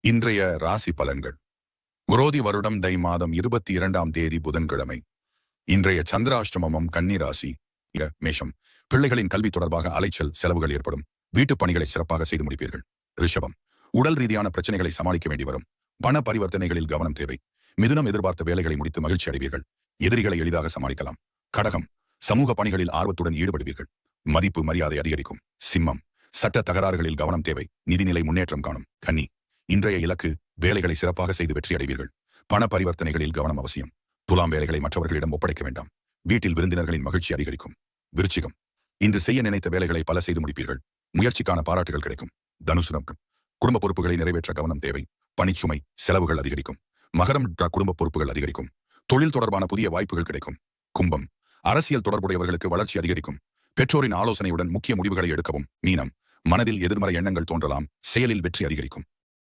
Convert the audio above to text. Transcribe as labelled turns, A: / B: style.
A: இன்றைய ராசி பலன்கள். குரோதி வருடம் தை மாதம் 22ஆம் தேதி புதன்கிழமை. இன்றைய சந்திராஷ்டமம் கன்னி ராசி. மேஷம். பிள்ளைகளின் கல்வி தொடர்பாக அலைச்சல் செலவுகள் ஏற்படும். வீட்டுப் பணிகளை சிறப்பாக செய்து முடிப்பீர்கள். ரிஷபம். உடல் ரீதியான பிரச்சனைகளை சமாளிக்க வேண்டி வரும். பண பரிவர்த்தனைகளில் கவனம் தேவை. மிதுனம். எதிர்பார்த்த வேலைகளை முடித்து மகிழ்ச்சி அடைவீர்கள். எதிரிகளை எளிதாக சமாளிக்கலாம். கடகம். சமூக பணிகளில் ஆர்வத்துடன் ஈடுபடுவீர்கள். மதிப்பு மரியாதை அதிகரிக்கும். சிம்மம். சட்ட தகராறுகளில் கவனம் தேவை. நிதிநிலை முன்னேற்றம் காணும். கன்னி. இன்றைய இலக்கு வேலைகளை சிறப்பாக செய்து வெற்றி அடைவீர்கள். பண பரிவர்த்தனைகளில் கவனம் அவசியம். துலாம். வேலைகளை மற்றவர்களிடம் ஒப்படைக்க வேண்டாம். வீட்டில் விருந்தினர்களின் மகிழ்ச்சி அதிகரிக்கும். விருச்சிகம். இன்று செய்ய நினைத்த வேலைகளை பல செய்து முடிப்பீர்கள். முயற்சிக்கான பாராட்டுகள் கிடைக்கும். தனுசு. குடும்ப பொறுப்புகளை நிறைவேற்ற கவனம் தேவை. பணிச்சுமை செலவுகள் அதிகரிக்கும். மகரம். குடும்ப பொறுப்புகள் அதிகரிக்கும். தொழில் தொடர்பான புதிய வாய்ப்புகள் கிடைக்கும். கும்பம். அரசியல் தொடர்புடையவர்களுக்கு வளர்ச்சி அதிகரிக்கும். பெற்றோரின் ஆலோசனையுடன் முக்கிய முடிவுகளை எடுக்கவும். மீனம். மனதில் எதிர்மறை எண்ணங்கள் தோன்றலாம். செயலில் வெற்றி அதிகரிக்கும்.